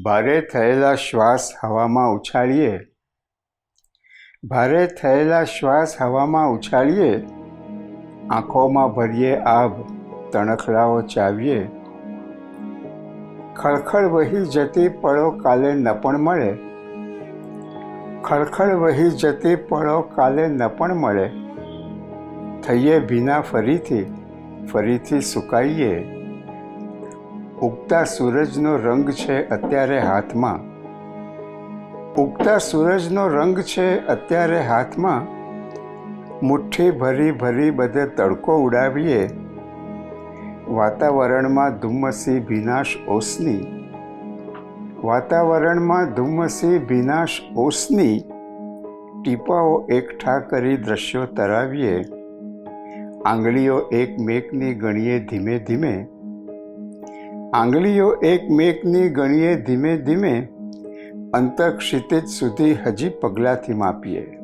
ભારે થયેલા શ્વાસ હવામાં ઉછાળીએ. ભારે થયેલા શ્વાસ હવામાં ઉછાળીએ. આંખોમાં ભરીએ આભ, તણખલાઓ ચાવીએ. ખળખળ વહી જતી પળો કાલે ન પણ મળે. ખળખળ વહી જતી પળો કાલે ન પણ મળે. થઈએ ભીના ફરીથી, ફરીથી સુકાઈએ. ઉગતા સૂરજનો રંગ છે અત્યારે હાથમાં. ઉગતા સૂરજનો રંગ છે અત્યારે હાથમાં. મુઠ્ઠી ભરી ભરી બધે તડકો ઉડાવીએ. વાતાવરણમાં ધુમ્મસી ભીનાશ ઓસની. વાતાવરણમાં ધુમ્મસી ભીનાશ ઓસની. ટીપાઓ એકઠા કરી દ્રશ્યો તરાવીએ. આંગળીઓ એકમેકની ગણીએ ધીમે ધીમે. આંગળીઓ એકમેકની ગણીએ ધીમે ધીમે. અંતર ક્ષિતિજ સુધી હજી પગલાંથી માપીએ.